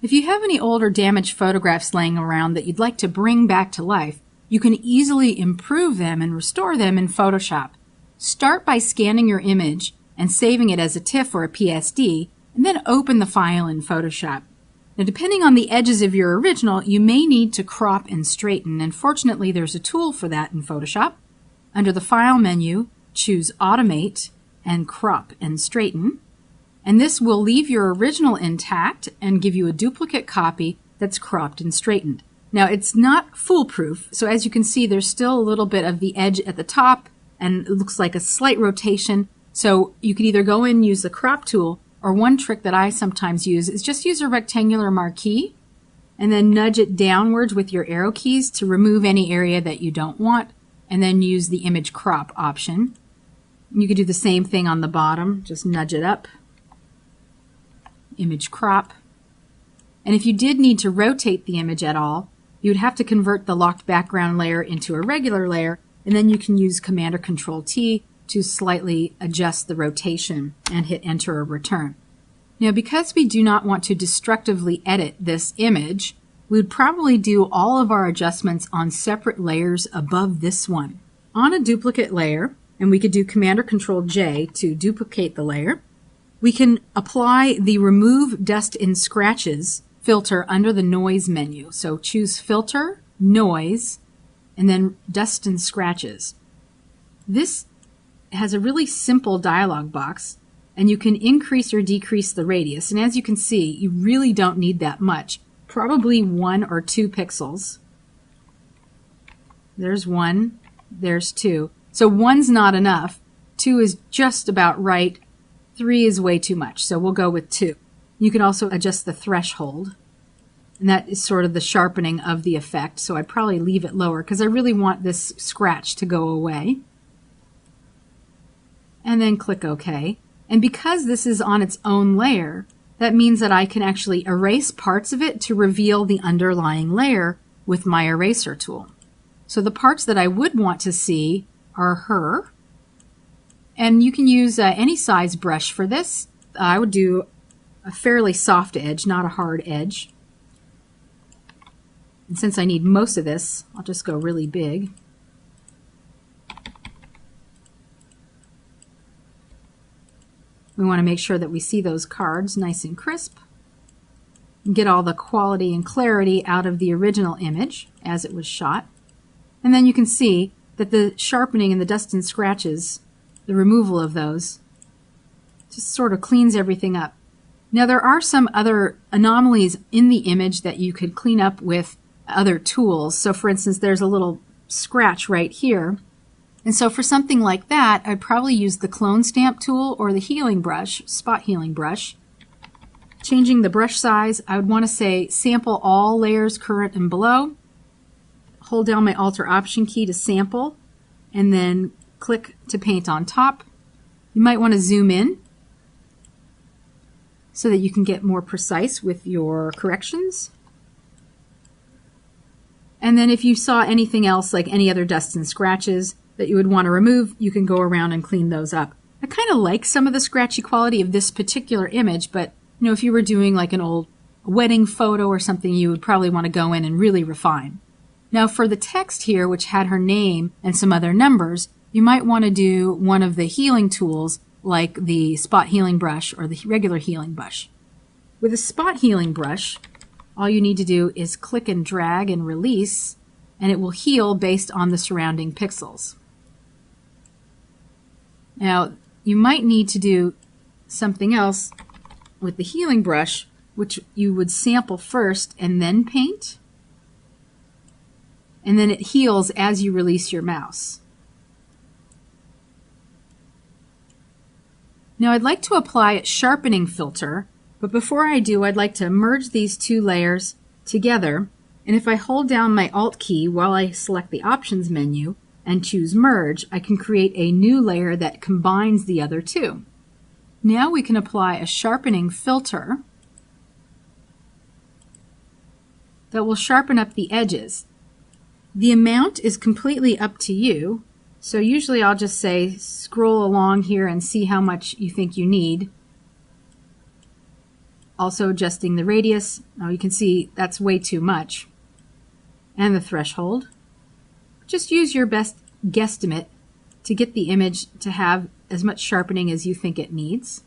If you have any old or damaged photographs laying around that you'd like to bring back to life, you can easily improve them and restore them in Photoshop. Start by scanning your image and saving it as a TIFF or a PSD, and then open the file in Photoshop. Now, depending on the edges of your original, you may need to crop and straighten, and fortunately there's a tool for that in Photoshop. Under the File menu, choose Automate and Crop and Straighten, and this will leave your original intact and give you a duplicate copy that's cropped and straightened. Now, it's not foolproof, so as you can see, there's still a little bit of the edge at the top, and it looks like a slight rotation, so you could either go in and use the crop tool, or one trick that I sometimes use is just use a rectangular marquee and then nudge it downwards with your arrow keys to remove any area that you don't want, and then use the image crop option. You could do the same thing on the bottom, just nudge it up, image crop. And if you did need to rotate the image at all, you would have to convert the locked background layer into a regular layer, and then you can use Command or Control T to slightly adjust the rotation and hit enter or return. Now, because we do not want to destructively edit this image, we would probably do all of our adjustments on separate layers above this one. On a duplicate layer, and we could do Command or Control J to duplicate the layer, we can apply the Remove Dust and Scratches filter under the Noise menu. So choose Filter, Noise, and then Dust and Scratches. This has a really simple dialog box, and you can increase or decrease the radius. And as you can see, you really don't need that much. Probably 1 or 2 pixels. There's 1, there's 2. So 1's not enough. 2 is just about right. 3 is way too much, so we'll go with 2. You can also adjust the threshold, and that is sort of the sharpening of the effect, so I'd probably leave it lower because I really want this scratch to go away. And then click OK. And because this is on its own layer, that means that I can actually erase parts of it to reveal the underlying layer with my eraser tool. So the parts that I would want to see are her. And you can use any size brush for this. I would do a fairly soft edge, not a hard edge. And since I need most of this, I'll just go really big. We want to make sure that we see those cards nice and crisp and get all the quality and clarity out of the original image as it was shot. And then you can see that the sharpening and the dust and scratches, the removal of those, just sort of cleans everything up. Now, there are some other anomalies in the image that you could clean up with other tools. So for instance, there's a little scratch right here. And so for something like that, I'd probably use the clone stamp tool or the healing brush, spot healing brush. Changing the brush size, I would want to say sample all layers current and below. Hold down my Alt or Option key to sample, and then click to paint on top. You might want to zoom in so that you can get more precise with your corrections. And then if you saw anything else, like any other dust and scratches that you would want to remove, you can go around and clean those up. I kind of like some of the scratchy quality of this particular image, but if you were doing like an old wedding photo or something, you would probably want to go in and really refine. Now for the text here, which had her name and some other numbers, you might want to do one of the healing tools like the spot healing brush or the regular healing brush. With a spot healing brush, all you need to do is click and drag and release, and it will heal based on the surrounding pixels. Now, you might need to do something else with the healing brush, which you would sample first and then paint, and then it heals as you release your mouse. Now, I'd like to apply a sharpening filter, but before I do, I'd like to merge these two layers together, and if I hold down my Alt key while I select the Options menu and choose Merge, I can create a new layer that combines the other two. Now we can apply a sharpening filter that will sharpen up the edges. The amount is completely up to you, so usually I'll just say scroll along here and see how much you think you need. Also adjusting the radius. Now you can see that's way too much. And the threshold. Just use your best guesstimate to get the image to have as much sharpening as you think it needs.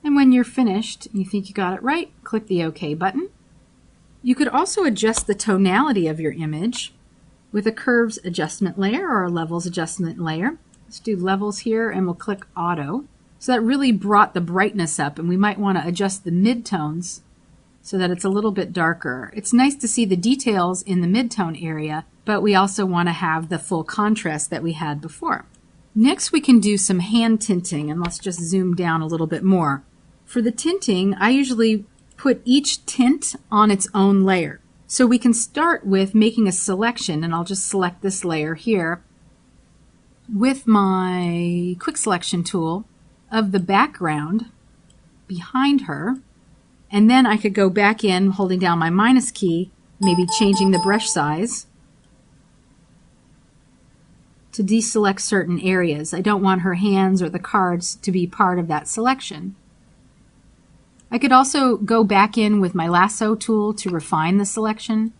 And when you're finished and you think you got it right, click the OK button. You could also adjust the tonality of your image with a curves adjustment layer or a levels adjustment layer. Let's do levels here and we'll click auto. So that really brought the brightness up, and we might want to adjust the midtones so that it's a little bit darker. It's nice to see the details in the midtone area, but we also want to have the full contrast that we had before. Next we can do some hand tinting, and let's just zoom down a little bit more. For the tinting, I usually put each tint on its own layer. So we can start with making a selection, and I'll just select this layer here with my quick selection tool of the background behind her. And then I could go back in holding down my minus key, maybe changing the brush size to deselect certain areas. I don't want her hands or the cards to be part of that selection. I could also go back in with my lasso tool to refine the selection,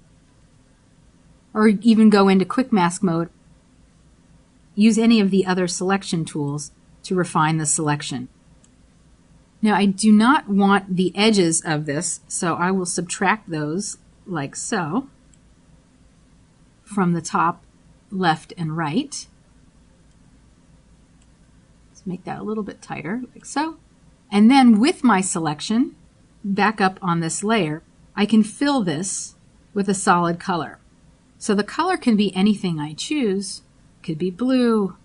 or even go into quick mask mode. Use any of the other selection tools to refine the selection. Now I do not want the edges of this, so I will subtract those like so from the top, left, and right. Let's make that a little bit tighter, like so. And then with my selection, back up on this layer, I can fill this with a solid color. So the color can be anything I choose. It could be blue,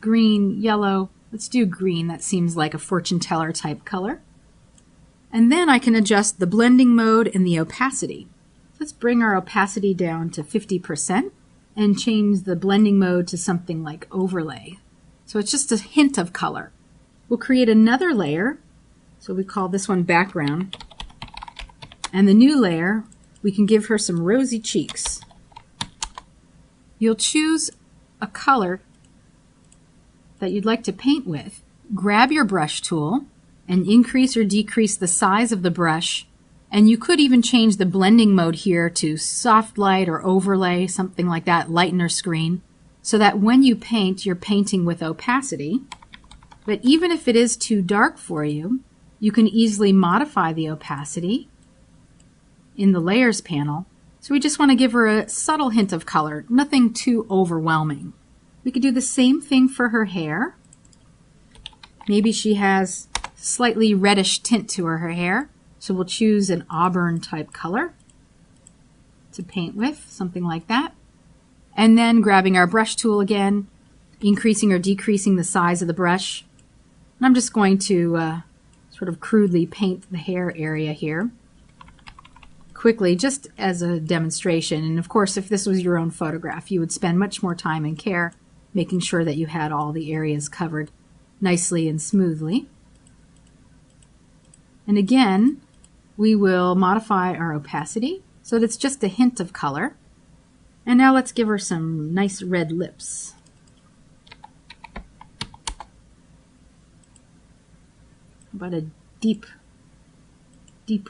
green, yellow. Let's do green. That seems like a fortune teller type color. And then I can adjust the blending mode and the opacity. Let's bring our opacity down to 50% and change the blending mode to something like overlay. So it's just a hint of color. We'll create another layer. So we call this one background. And the new layer, we can give her some rosy cheeks. You'll choose a color that you'd like to paint with. Grab your brush tool and increase or decrease the size of the brush. And you could even change the blending mode here to soft light or overlay, something like that, lighten or screen, so that when you paint, you're painting with opacity. But even if it is too dark for you, you can easily modify the opacity in the Layers panel. So we just want to give her a subtle hint of color, nothing too overwhelming. We could do the same thing for her hair. Maybe she has slightly reddish tint to her hair, so we'll choose an auburn type color to paint with, something like that. And then grabbing our brush tool again, increasing or decreasing the size of the brush. And I'm just going to sort of crudely paint the hair area here quickly, just as a demonstration. And of course, if this was your own photograph, you would spend much more time and care making sure that you had all the areas covered nicely and smoothly. And again, we will modify our opacity so that it's just a hint of color. And now let's give her some nice red lips. About a deep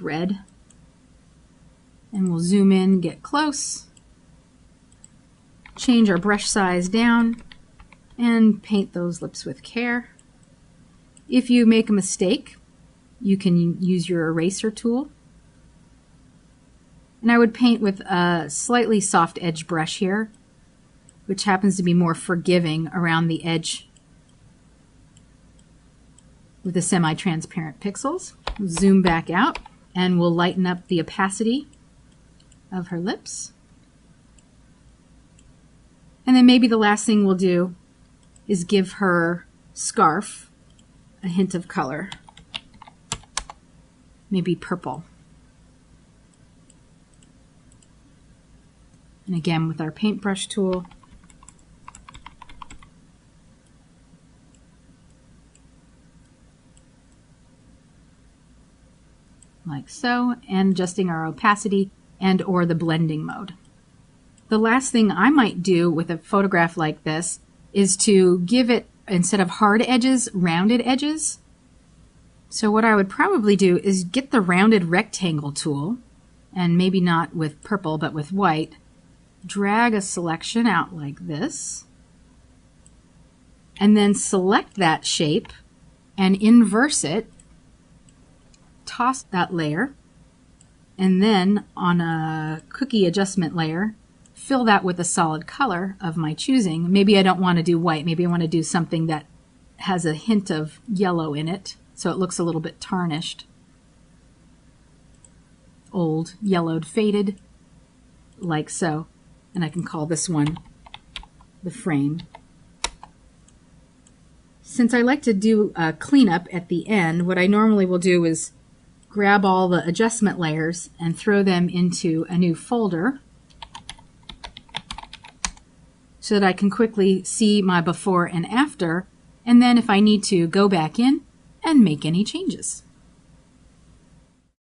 red. And we'll zoom in, get close, change our brush size down, and paint those lips with care. If you make a mistake, you can use your eraser tool. And I would paint with a slightly soft edge brush here, which happens to be more forgiving around the edge with the semi-transparent pixels. Zoom back out and we'll lighten up the opacity of her lips. And then maybe the last thing we'll do is give her scarf a hint of color, maybe purple. And again with our paintbrush tool, like so, and adjusting our opacity and or the blending mode. The last thing I might do with a photograph like this is to give it, instead of hard edges, rounded edges. So what I would probably do is get the rounded rectangle tool, and maybe not with purple but with white, drag a selection out like this, and then select that shape and inverse it, toss that layer, and then on a cookie adjustment layer, fill that with a solid color of my choosing. Maybe I don't want to do white. Maybe I want to do something that has a hint of yellow in it, so it looks a little bit tarnished. Old, yellowed, faded, like so. And I can call this one the frame. Since I like to do a cleanup at the end, what I normally will do is grab all the adjustment layers and throw them into a new folder so that I can quickly see my before and after, and then if I need to, go back in and make any changes.